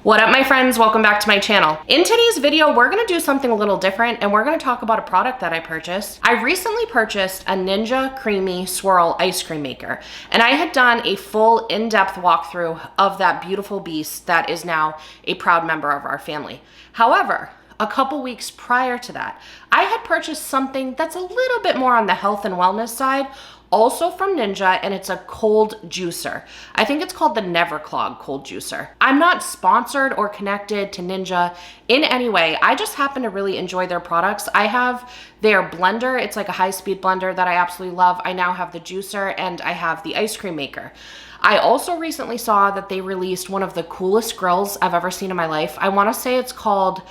What up, my friends? Welcome back to my channel. In today's video, we're gonna do something a little different and we're gonna talk about a product that I purchased. I recently purchased a Ninja Creamy Swirl ice cream maker, and I had done a full in-depth walkthrough of that beautiful beast that is now a proud member of our family. However, a couple weeks prior to that, I had purchased something that's a little bit more on the health and wellness side, also from Ninja, and it's a cold juicer. I think it's called the NeverClog Cold Juicer. I'm not sponsored or connected to Ninja in any way. I just happen to really enjoy their products. I have their blender. It's like a high-speed blender that I absolutely love. I now have the juicer and I have the ice cream maker. I also recently saw that they released one of the coolest grills I've ever seen in my life. I want to say it's called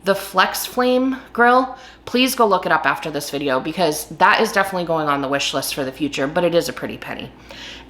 the Flex Flame grill. Please go look it up after this video because that is definitely going on the wish list for the future, but it is a pretty penny.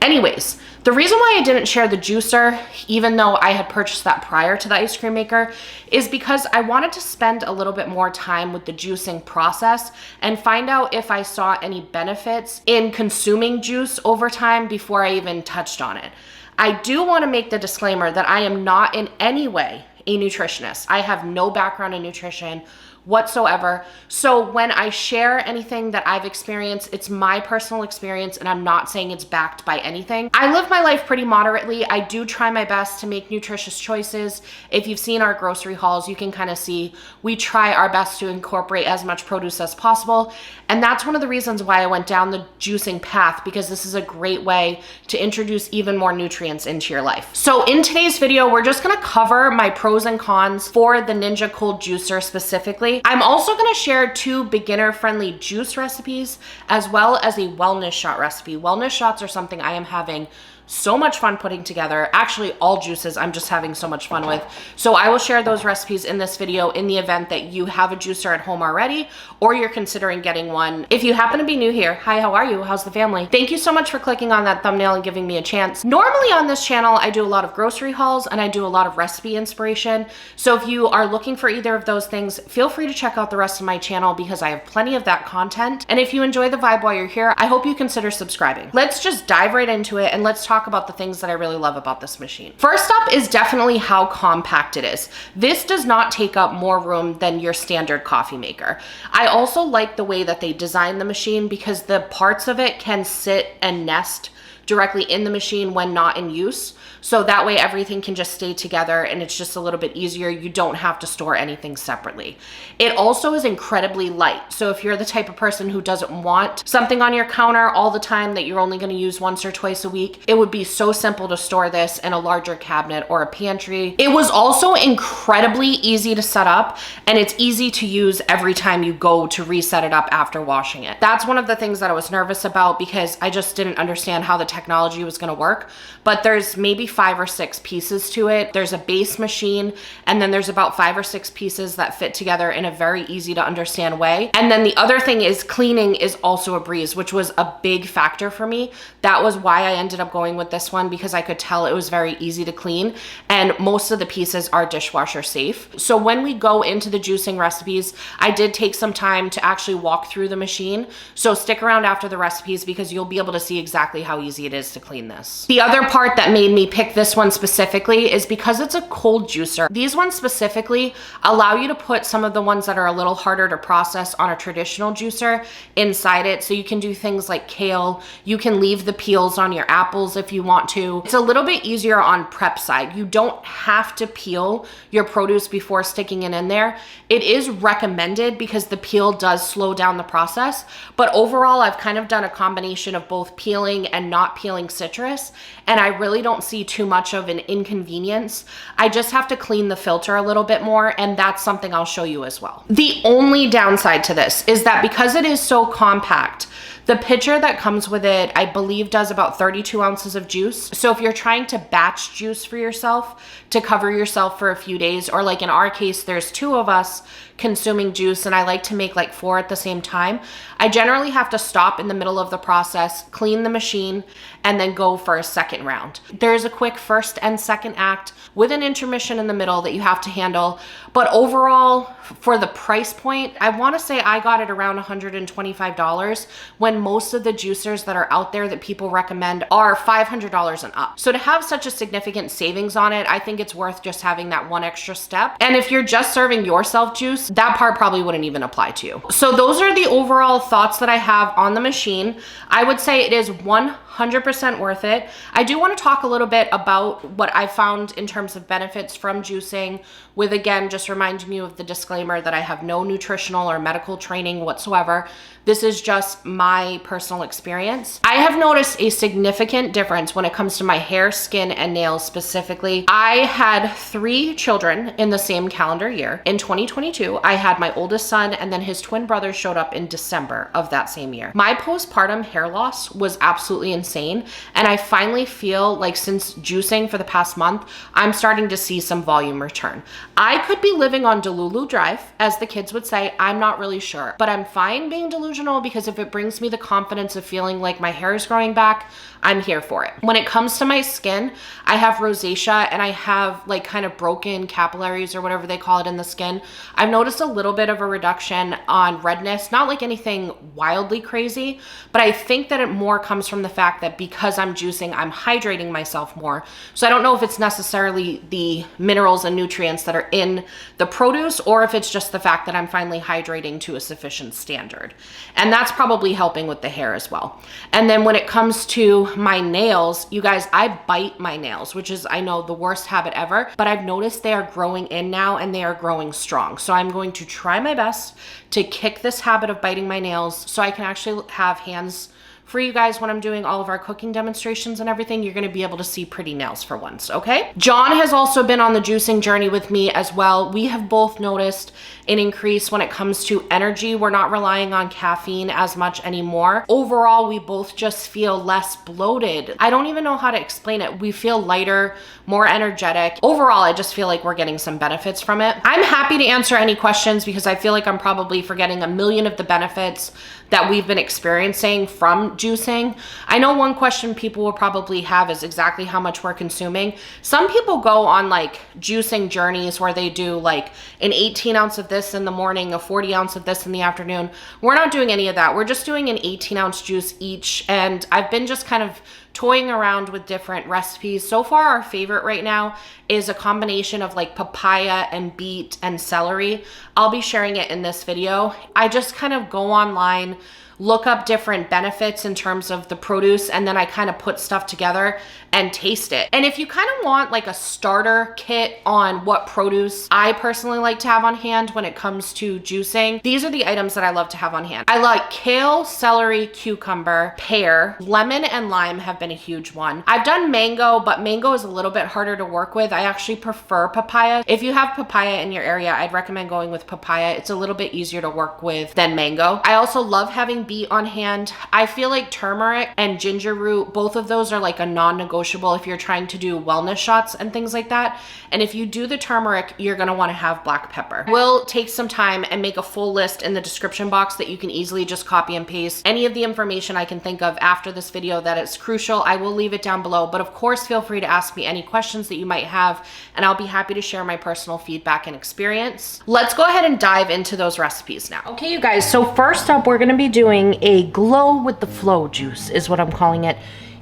Anyways, the reason why I didn't share the juicer, even though I had purchased that prior to the ice cream maker, is because I wanted to spend a little bit more time with the juicing process and find out if I saw any benefits in consuming juice over time before I even touched on it. I do want to make the disclaimer that I am not in any way a nutritionist. I have no background in nutrition whatsoever. So when I share anything that I've experienced, it's my personal experience and I'm not saying it's backed by anything. I live my life pretty moderately. I do try my best to make nutritious choices. If you've seen our grocery hauls, you can kind of see we try our best to incorporate as much produce as possible. And that's one of the reasons why I went down the juicing path, because this is a great way to introduce even more nutrients into your life. So in today's video, we're just gonna cover my pros and cons for the Ninja Cold Juicer specifically. I'm also gonna share 2 beginner-friendly juice recipes as well as a wellness shot recipe. Wellness shots are something I am having so much fun putting together. Actually, all juices I'm just having so much fun with. So I will share those recipes in this video in the event that you have a juicer at home already or you're considering getting one. If you happen to be new here, hi, how are you? How's the family? Thank you so much for clicking on that thumbnail and giving me a chance. Normally on this channel, I do a lot of grocery hauls and I do a lot of recipe inspiration. So if you are looking for either of those things, feel free to check out the rest of my channel because I have plenty of that content. And if you enjoy the vibe while you're here, I hope you consider subscribing. Let's just dive right into it and let's talk about the things that I really love about this machine. First up is definitely how compact it is. This does not take up more room than your standard coffee maker. I also like the way that they designed the machine because the parts of it can sit and nest directly in the machine when not in use. So that way everything can just stay together and it's just a little bit easier. You don't have to store anything separately. It also is incredibly light. So if you're the type of person who doesn't want something on your counter all the time that you're only going to use once or twice a week, it would be so simple to store this in a larger cabinet or a pantry. It was also incredibly easy to set up and it's easy to use every time you go to reset it up after washing it. That's one of the things that I was nervous about because I just didn't understand how the technology was going to work, but there's maybe 5 or 6 pieces to it. There's a base machine, and then there's about 5 or 6 pieces that fit together in a very easy to understand way. And then the other thing is cleaning is also a breeze, which was a big factor for me. That was why I ended up going with this one because I could tell it was very easy to clean and most of the pieces are dishwasher safe. So when we go into the juicing recipes, I did take some time to actually walk through the machine. So stick around after the recipes because you'll be able to see exactly how easy it is to clean this. The other part that made me pick this one specifically is because it's a cold juicer. These ones specifically allow you to put some of the ones that are a little harder to process on a traditional juicer inside it. So you can do things like kale. You can leave the peels on your apples if you want to. It's a little bit easier on prep side. You don't have to peel your produce before sticking it in there. It is recommended because the peel does slow down the process. But overall, I've kind of done a combination of both peeling and not peeling citrus. And I really don't see too much of an inconvenience. I just have to clean the filter a little bit more, and that's something I'll show you as well. The only downside to this is that because it is so compact, the pitcher that comes with it, I believe, does about 32 ounces of juice. So if you're trying to batch juice for yourself to cover yourself for a few days, or like in our case, there's 2 of us consuming juice and I like to make like 4 at the same time, I generally have to stop in the middle of the process, clean the machine, and then go for a second round. There's a quick first and second act with an intermission in the middle that you have to handle. But overall, for the price point, I want to say I got it around $125 when most of the juicers that are out there that people recommend are $500 and up. So to have such a significant savings on it, I think it's worth just having that one extra step. And if you're just serving yourself juice, that part probably wouldn't even apply to you. So those are the overall thoughts that I have on the machine. I would say it is 100% worth it. I do want to talk a little bit about what I found in terms of benefits from juicing, with, again, just reminding you of the disclaimer that I have no nutritional or medical training whatsoever. This is just my personal experience. I have noticed a significant difference when it comes to my hair, skin, and nails specifically. I had 3 children in the same calendar year. In 2022, I had my oldest son, and then his twin brother showed up in December of that same year. My postpartum hair loss was absolutely insane, and I finally feel like since juicing for the past month, I'm starting to see some volume return. I could be living on Delulu Drive, as the kids would say. I'm not really sure, but I'm fine being delusional, because if it brings me the confidence of feeling like my hair is growing back, I'm here for it. When it comes to my skin, I have rosacea and I have like kind of broken capillaries or whatever they call it in the skin. I've noticed a little bit of a reduction on redness, not like anything wildly crazy, but I think that it more comes from the fact that because I'm juicing, I'm hydrating myself more. So I don't know if it's necessarily the minerals and nutrients that are in the produce, or if it's just the fact that I'm finally hydrating to a sufficient standard. And that's probably helping with the hair as well. And then when it comes to my nails, you guys, I bite my nails, which is, I know, the worst habit ever, but I've noticed they are growing in now and they are growing strong. So I'm going to try my best to kick this habit of biting my nails so I can actually have hands for you guys when I'm doing all of our cooking demonstrations and everything. You're gonna be able to see pretty nails for once, okay? John has also been on the juicing journey with me as well. We have both noticed an increase when it comes to energy. We're not relying on caffeine as much anymore. Overall, we both just feel less bloated. I don't even know how to explain it. We feel lighter, more energetic. Overall, I just feel like we're getting some benefits from it. I'm happy to answer any questions because I feel like I'm probably forgetting a million of the benefits that we've been experiencing from juicing. I know one question people will probably have is exactly how much we're consuming. Some people go on like juicing journeys where they do like an 18 ounce of this in the morning, a 40 ounce of this in the afternoon. We're not doing any of that. We're just doing an 18 ounce juice each. And I've been just kind of toying around with different recipes. So far, our favorite right now is a combination of like papaya and beet and celery. I'll be sharing it in this video. I just kind of go online, look up different benefits in terms of the produce, and then I kind of put stuff together and taste it. And if you kind of want like a starter kit on what produce I personally like to have on hand when it comes to juicing, these are the items that I love to have on hand. I like kale, celery, cucumber, pear, lemon, and lime have been a huge one. I've done mango, but mango is a little bit harder to work with. I actually prefer papaya. If you have papaya in your area, I'd recommend going with papaya. It's a little bit easier to work with than mango. I also love having beet on hand. I feel like turmeric and ginger root, both of those are like a non-negotiable if you're trying to do wellness shots and things like that. And if you do the turmeric, you're gonna wanna have black pepper. We'll take some time and make a full list in the description box that you can easily just copy and paste any of the information I can think of after this video that is crucial. I will leave it down below, but of course, feel free to ask me any questions that you might have, and I'll be happy to share my personal feedback and experience. Let's go ahead and dive into those recipes now. Okay, you guys, so first up, we're gonna be doing a glow with the flow juice is what I'm calling it.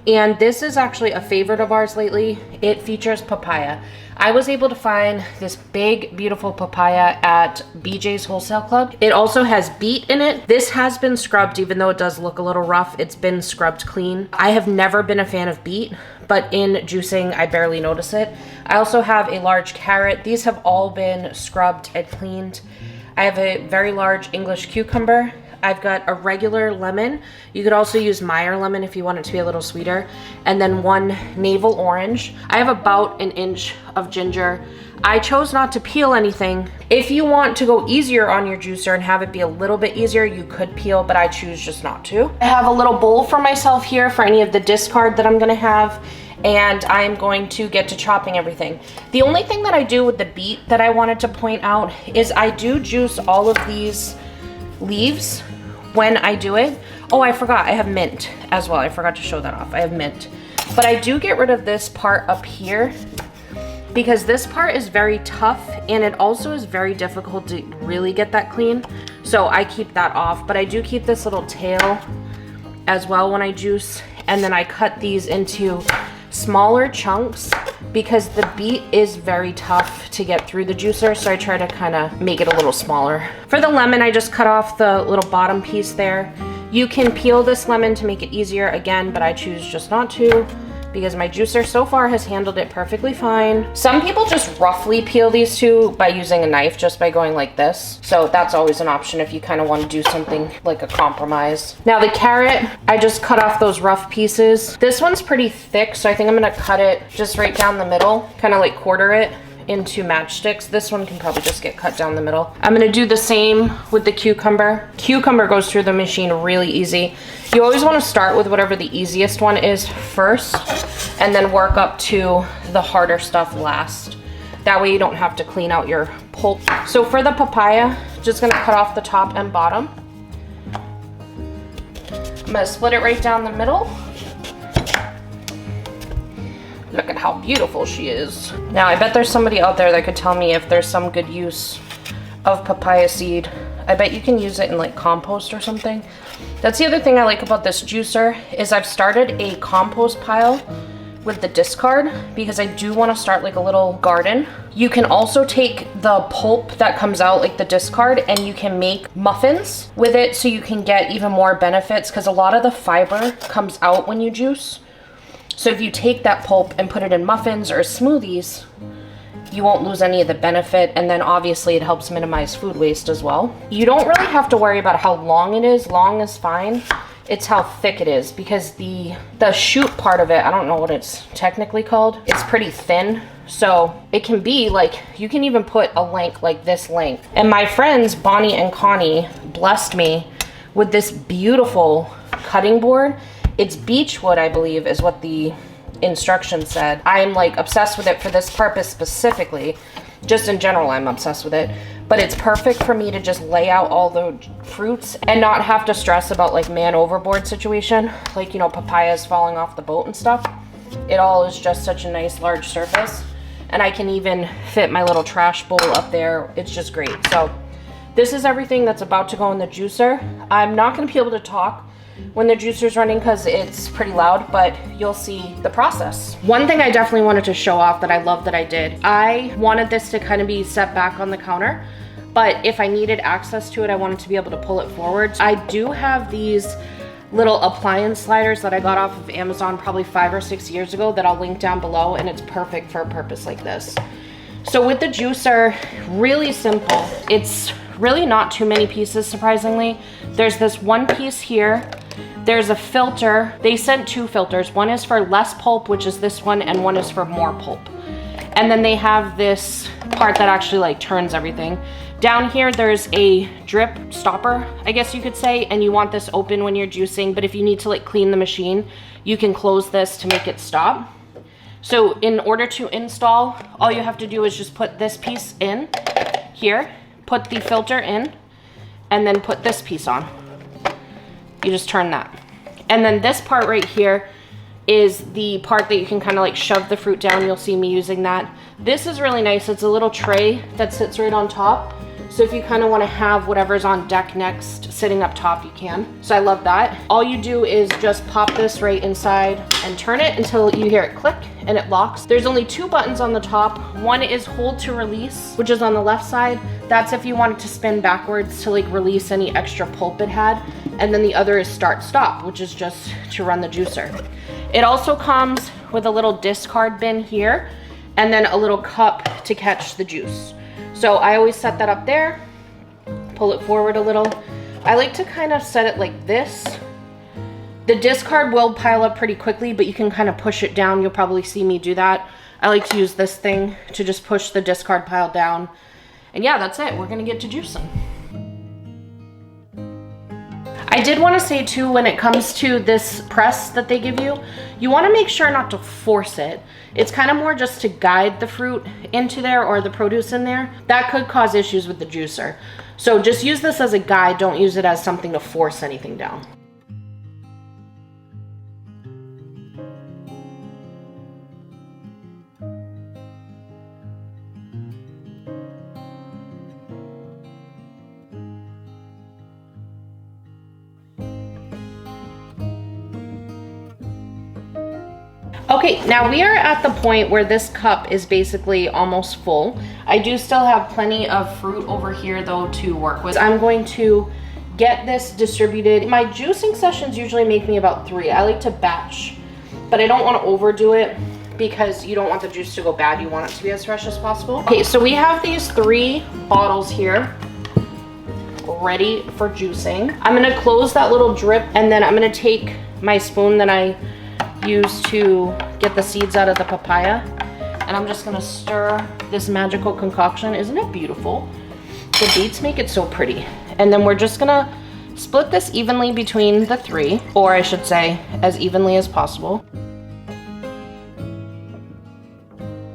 And this is actually a favorite of ours lately. It features papaya. I was able to find this big, beautiful papaya at BJ's Wholesale Club. It also has beet in it. This has been scrubbed, even though it does look a little rough. It's been scrubbed clean. I have never been a fan of beet, but in juicing, I barely notice it. I also have a large carrot. These have all been scrubbed and cleaned. I have a very large English cucumber. I've got a regular lemon. You could also use Meyer lemon if you want it to be a little sweeter. And then one navel orange. I have about an inch of ginger. I chose not to peel anything. If you want to go easier on your juicer and have it be a little bit easier, you could peel, but I choose just not to. I have a little bowl for myself here for any of the discard that I'm gonna have. And I'm going to get to chopping everything. The only thing that I do with the beet that I wanted to point out is I do juice all of these leaves when I do it. Oh, I forgot, I have mint as well. I forgot to show that off. I have mint. But I do get rid of this part up here because this part is very tough and it also is very difficult to really get that clean. So I keep that off, but I do keep this little tail as well when I juice. And then I cut these into smaller chunks because the beet is very tough to get through the juicer. So I try to kind of make it a little smaller. For the lemon, I just cut off the little bottom piece there. You can peel this lemon to make it easier again, but I choose just not to because my juicer so far has handled it perfectly fine. Some people just roughly peel these two by using a knife, just by going like this. So that's always an option if you kind of want to do something like a compromise. Now the carrot, I just cut off those rough pieces. This one's pretty thick, so I think I'm gonna cut it just right down the middle, kind of like quarter it into matchsticks. This one can probably just get cut down the middle. I'm gonna do the same with the cucumber. Cucumber goes through the machine really easy. You always wanna start with whatever the easiest one is first, and then work up to the harder stuff last. That way you don't have to clean out your pulp. So for the papaya, just gonna cut off the top and bottom. I'm gonna split it right down the middle. Look at how beautiful she is. Now, I bet there's somebody out there that could tell me if there's some good use of papaya seed. I bet you can use it in like compost or something. That's the other thing I like about this juicer is I've started a compost pile with the discard because I do want to start like a little garden. You can also take the pulp that comes out, like the discard, and you can make muffins with it so you can get even more benefits because a lot of the fiber comes out when you juice. So if you take that pulp and put it in muffins or smoothies, you won't lose any of the benefit, and then obviously it helps minimize food waste as well. You don't really have to worry about how long it is. Long is fine. It's how thick it is because the shoot part of it, I don't know what it's technically called. It's pretty thin. So it can be like, you can even put a length like this length. And my friends, Bonnie and Connie, blessed me with this beautiful cutting board. It's beechwood, I believe, is what the instructions said. I'm like obsessed with it for this purpose specifically. Just in general, I'm obsessed with it. But it's perfect for me to just lay out all the fruits and not have to stress about like man overboard situation. Like, you know, papayas falling off the boat and stuff. It all is just such a nice large surface. And I can even fit my little trash bowl up there. It's just great. So this is everything that's about to go in the juicer. I'm not gonna be able to talk when the juicer's running because it's pretty loud, but you'll see the process. One thing I definitely wanted to show off that I love that I did, I wanted this to kind of be set back on the counter, but if I needed access to it, I wanted to be able to pull it forward. I do have these little appliance sliders that I got off of Amazon probably 5 or 6 years ago that I'll link down below, and it's perfect for a purpose like this. So with the juicer, really simple. It's really not too many pieces, surprisingly. There's this one piece here. There's a filter. They sent 2 filters. One is for less pulp, which is this one, and one is for more pulp. And then they have this part that actually like turns everything. Down here, there's a drip stopper, I guess you could say, and you want this open when you're juicing, but if you need to like clean the machine, you can close this to make it stop. So in order to install, all you have to do is just put this piece in here, put the filter in, and then put this piece on. You just turn that. And then this part right here is the part that you can kind of like shove the fruit down. You'll see me using that. This is really nice. It's a little tray that sits right on top. So if you kind of want to have whatever's on deck next sitting up top, you can. So I love that. All you do is just pop this right inside and turn it until you hear it click and it locks. There's only 2 buttons on the top. One is hold to release, which is on the left side. That's if you wanted to spin backwards to like release any extra pulp it had. And then the other is start stop, which is just to run the juicer. It also comes with a little discard bin here and then a little cup to catch the juice. So I always set that up there, pull it forward a little. I like to kind of set it like this. The discard will pile up pretty quickly, but you can kind of push it down. You'll probably see me do that. I like to use this thing to just push the discard pile down. And yeah, that's it. We're gonna get to juicing. I did want to say too, when it comes to this press that they give you, you want to make sure not to force it. It's kind of more just to guide the fruit into there or the produce in there. That could cause issues with the juicer. So just use this as a guide. Don't use it as something to force anything down. Okay, now we are at the point where this cup is basically almost full. I do still have plenty of fruit over here though to work with. I'm going to get this distributed. My juicing sessions usually make me about 3. I like to batch, but I don't want to overdo it because you don't want the juice to go bad. You want it to be as fresh as possible. Okay, so we have these 3 bottles here ready for juicing. I'm gonna close that little drip, and then I'm gonna take my spoon that I use to get the seeds out of the papaya, and I'm just gonna stir this magical concoction. Isn't it beautiful? The beets make it so pretty. And then we're just gonna split this evenly between the 3, or I should say as evenly as possible.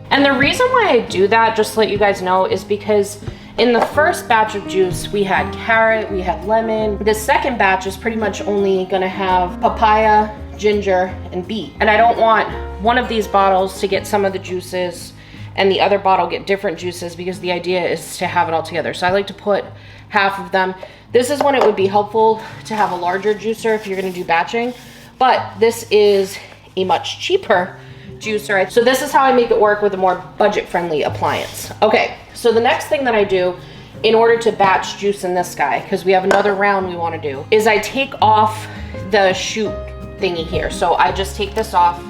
And the reason why I do that, just to let you guys know, is because in the first batch of juice, we had carrot, we had lemon. The second batch is pretty much only gonna have papaya, ginger, and beet. And I don't want one of these bottles to get some of the juices and the other bottle get different juices, because the idea is to have it all together. So I like to put half of them. This is when it would be helpful to have a larger juicer if you're gonna do batching, but this is a much cheaper juicer. So this is how I make it work with a more budget-friendly appliance. Okay, so the next thing that I do in order to batch juice in this guy, because we have another round we wanna do, is I take off the chute thingy here. So I just take this off,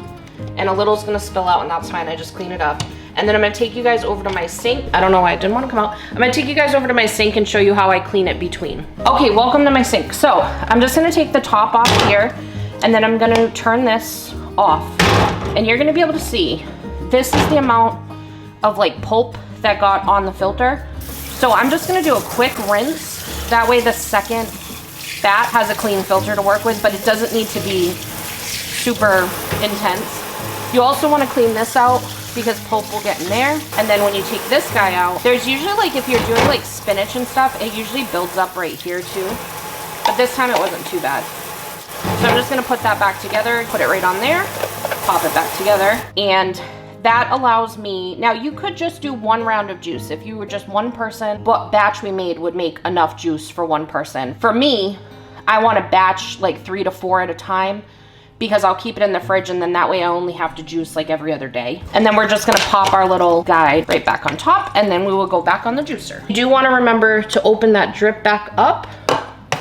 and a little's gonna spill out, and that's fine, I just clean it up. And then I'm gonna take you guys over to my sink. I don't know why it didn't wanna come out. I'm gonna take you guys over to my sink and show you how I clean it between. Okay, welcome to my sink. So I'm just gonna take the top off here, and then I'm gonna turn this off. And you're gonna be able to see, this is the amount of like pulp that got on the filter. So I'm just gonna do a quick rinse. That way the second bat has a clean filter to work with, but it doesn't need to be super intense. You also wanna clean this out because pulp will get in there. And then when you take this guy out, there's usually, like if you're doing like spinach and stuff, it usually builds up right here too. But this time it wasn't too bad. So I'm just gonna put that back together, put it right on there, pop it back together, and that allows me, now you could just do 1 round of juice. If you were just 1 person, what batch we made would make enough juice for 1 person. For me, I wanna batch like 3 to 4 at a time, because I'll keep it in the fridge, and then that way I only have to juice like every other day. And then we're just gonna pop our little guy right back on top, and then we will go back on the juicer. You do wanna remember to open that drip back up,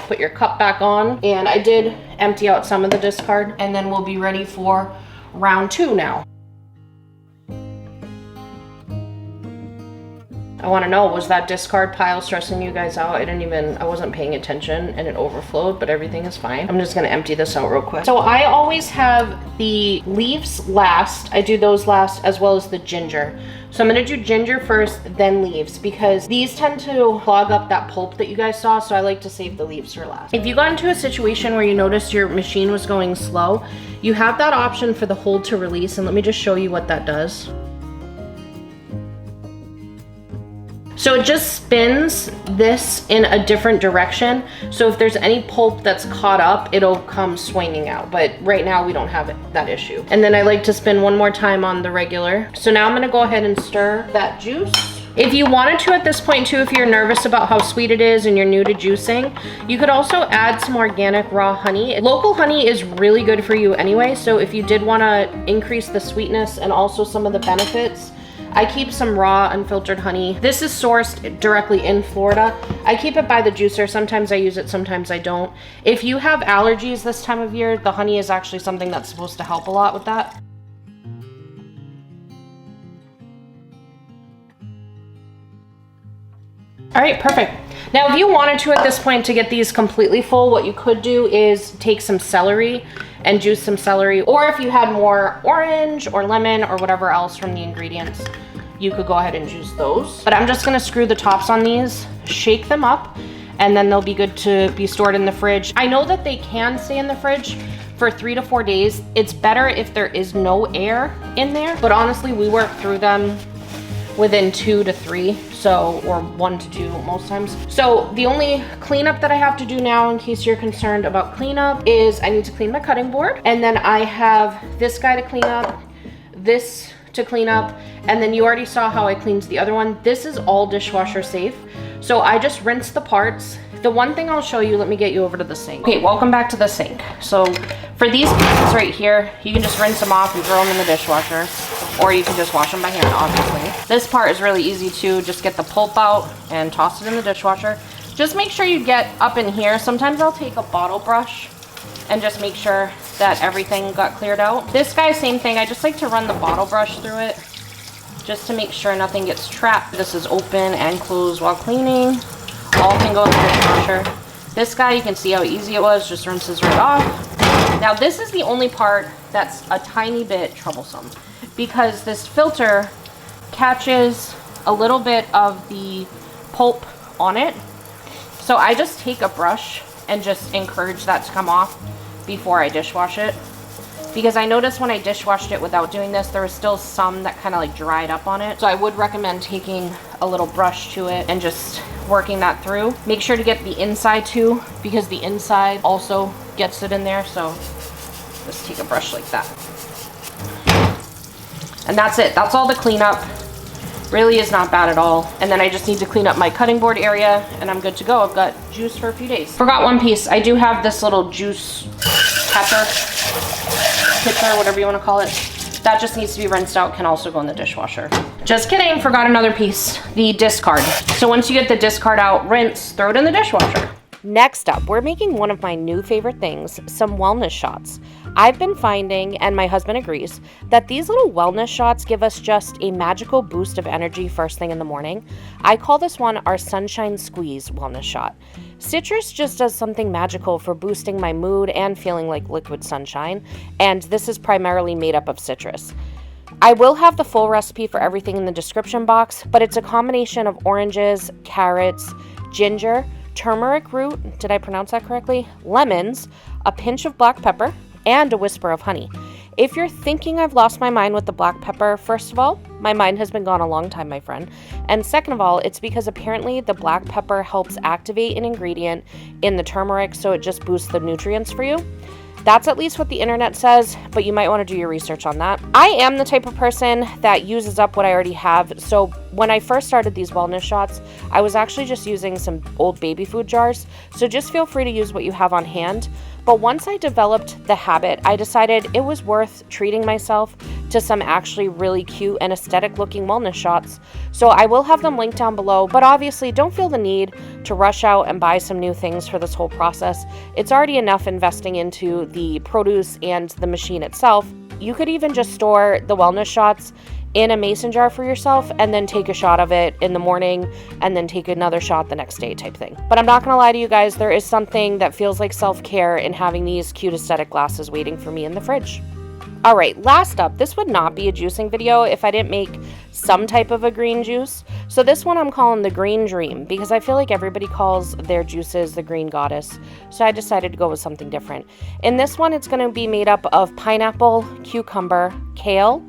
put your cup back on, and I did empty out some of the discard, and then we'll be ready for round 2 now. I want to know, was that discard pile stressing you guys out? I wasn't paying attention and it overflowed, but everything is fine. I'm just going to empty this out real quick. So I always have the leaves last. I do those last, as well as the ginger. So I'm going to do ginger first, then leaves, because these tend to clog up that pulp that you guys saw. So I like to save the leaves for last. If you got into a situation where you noticed your machine was going slow, you have that option for the hold to release. And let me just show you what that does. So it just spins this in a different direction. So if there's any pulp that's caught up, it'll come swinging out. But right now we don't have that issue. And then I like to spin 1 more time on the regular. So now I'm gonna go ahead and stir that juice. If you wanted to at this point too, if you're nervous about how sweet it is and you're new to juicing, you could also add some organic raw honey. Local honey is really good for you anyway. So if you did wanna increase the sweetness and also some of the benefits, I keep some raw unfiltered honey. This is sourced directly in Florida. I keep it by the juicer. Sometimes I use it, sometimes I don't. If you have allergies this time of year, the honey is actually something that's supposed to help a lot with that. All right, perfect. Now, if you wanted to at this point to get these completely full, what you could do is take some celery and juice some celery, or if you had more orange or lemon or whatever else from the ingredients, you could go ahead and juice those. But I'm just gonna screw the tops on these, shake them up, and then they'll be good to be stored in the fridge. I know that they can stay in the fridge for 3 to 4 days. It's better if there is no air in there, but honestly, we work through them within 2 to 3, so, or 1 to 2 most times. So the only cleanup that I have to do now, in case you're concerned about cleanup, is I need to clean my cutting board, and then I have this guy to clean up, this to clean up, and then you already saw how I cleaned the other one. This is all dishwasher safe, so I just rinse the parts. The one thing I'll show you, let me get you over to the sink. Okay, welcome back to the sink. So For these pieces right here, you can just rinse them off and throw them in the dishwasher, or you can just wash them by hand, obviously. This part is really easy too. Just get the pulp out and toss it in the dishwasher. Just make sure you get up in here. Sometimes I'll take a bottle brush and just make sure that everything got cleared out. This guy, same thing. I just like to run the bottle brush through it just to make sure nothing gets trapped. This is open and closed while cleaning. All can go in the dishwasher. This guy, you can see how easy it was, just rinses right off. Now this is the only part that's a tiny bit troublesome because this filter catches a little bit of the pulp on it. So I just take a brush and just encourage that to come off before I dishwash it. Because I noticed when I dishwashed it without doing this, there was still some that kind of like dried up on it. So I would recommend taking a little brush to it and just working that through. Make sure to get the inside too, because the inside also gets it in there. So just take a brush like that. And that's it. That's all the cleanup. Really is not bad at all. And then I just need to clean up my cutting board area and I'm good to go. I've got juice for a few days. Forgot one piece. I do have this little juice pitcher, whatever you want to call it. That just needs to be rinsed out, can also go in the dishwasher. Just kidding, forgot another piece, the discard. So once you get the discard out, rinse, throw it in the dishwasher. Next up, we're making one of my new favorite things, some wellness shots. I've been finding, and my husband agrees, that these little wellness shots give us just a magical boost of energy first thing in the morning. I call this one our Sunshine Squeeze wellness shot. Citrus just does something magical for boosting my mood and feeling like liquid sunshine, and this is primarily made up of citrus. I will have the full recipe for everything in the description box, but it's a combination of oranges, carrots, ginger, turmeric root, did I pronounce that correctly? Lemons, a pinch of black pepper, and a whisper of honey. If you're thinking I've lost my mind with the black pepper, first of all, my mind has been gone a long time, my friend. And second of all, it's because apparently the black pepper helps activate an ingredient in the turmeric, so it just boosts the nutrients for you. That's at least what the internet says, but you might want to do your research on that. I am the type of person that uses up what I already have. So when I first started these wellness shots, I was actually just using some old baby food jars. So just feel free to use what you have on hand. But once I developed the habit, I decided it was worth treating myself to some actually really cute and aesthetic looking wellness shots. So I will have them linked down below, but obviously don't feel the need to rush out and buy some new things for this whole process. It's already enough investing into the produce and the machine itself. You could even just store the wellness shots in a mason jar for yourself and then take a shot of it in the morning and then take another shot the next day type thing. But I'm not gonna lie to you guys, there is something that feels like self-care in having these cute aesthetic glasses waiting for me in the fridge. All right, last up, this would not be a juicing video if I didn't make some type of a green juice. So this one I'm calling the Green Dream because I feel like everybody calls their juices the Green Goddess. So I decided to go with something different. In this one, it's gonna be made up of pineapple, cucumber, kale,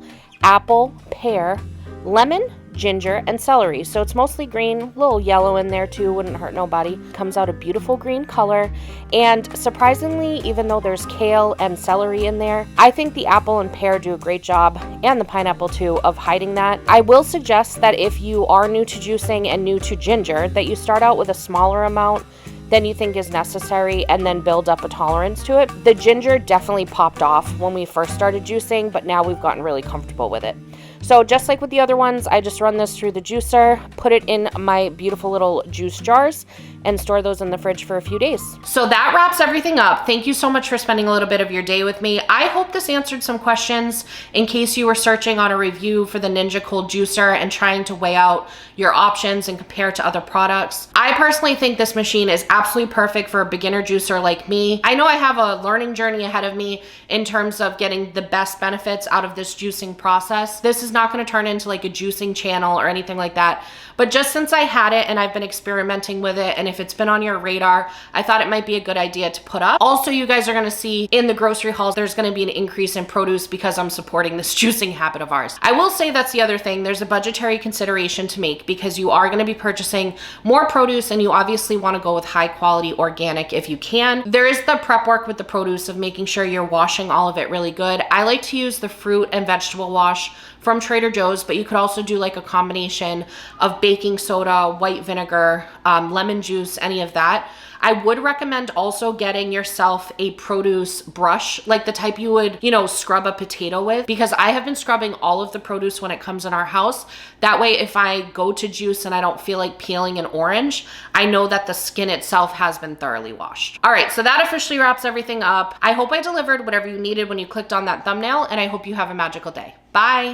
apple, pear, lemon, ginger, and celery. So it's mostly green, a little yellow in there too, wouldn't hurt nobody. Comes out a beautiful green color. And surprisingly, even though there's kale and celery in there, I think the apple and pear do a great job, and the pineapple too, of hiding that. I will suggest that if you are new to juicing and new to ginger, that you start out with a smaller amount than you think is necessary and then build up a tolerance to it. The ginger definitely popped off when we first started juicing, but now we've gotten really comfortable with it. So just like with the other ones, I just run this through the juicer, put it in my beautiful little juice jars, and store those in the fridge for a few days. So that wraps everything up. Thank you so much for spending a little bit of your day with me. I hope this answered some questions in case you were searching on a review for the Ninja Cold Juicer and trying to weigh out your options and compare to other products. I personally think this machine is absolutely perfect for a beginner juicer like me. I know I have a learning journey ahead of me in terms of getting the best benefits out of this juicing process. This is not going to turn into like a juicing channel or anything like that. But just since I had it and I've been experimenting with it, and if it's been on your radar, I thought it might be a good idea to put up. Also, you guys are gonna see in the grocery hauls, there's gonna be an increase in produce because I'm supporting this juicing habit of ours. I will say that's the other thing. There's a budgetary consideration to make because you are gonna be purchasing more produce and you obviously wanna go with high quality organic if you can. There is the prep work with the produce of making sure you're washing all of it really good. I like to use the fruit and vegetable wash from Trader Joe's, but you could also do like a combination of baking soda, white vinegar, lemon juice, any of that. I would recommend also getting yourself a produce brush, like the type you would, you know, scrub a potato with, because I have been scrubbing all of the produce when it comes in our house. That way, if I go to juice and I don't feel like peeling an orange, I know that the skin itself has been thoroughly washed. All right, so that officially wraps everything up. I hope I delivered whatever you needed when you clicked on that thumbnail, and I hope you have a magical day. Bye.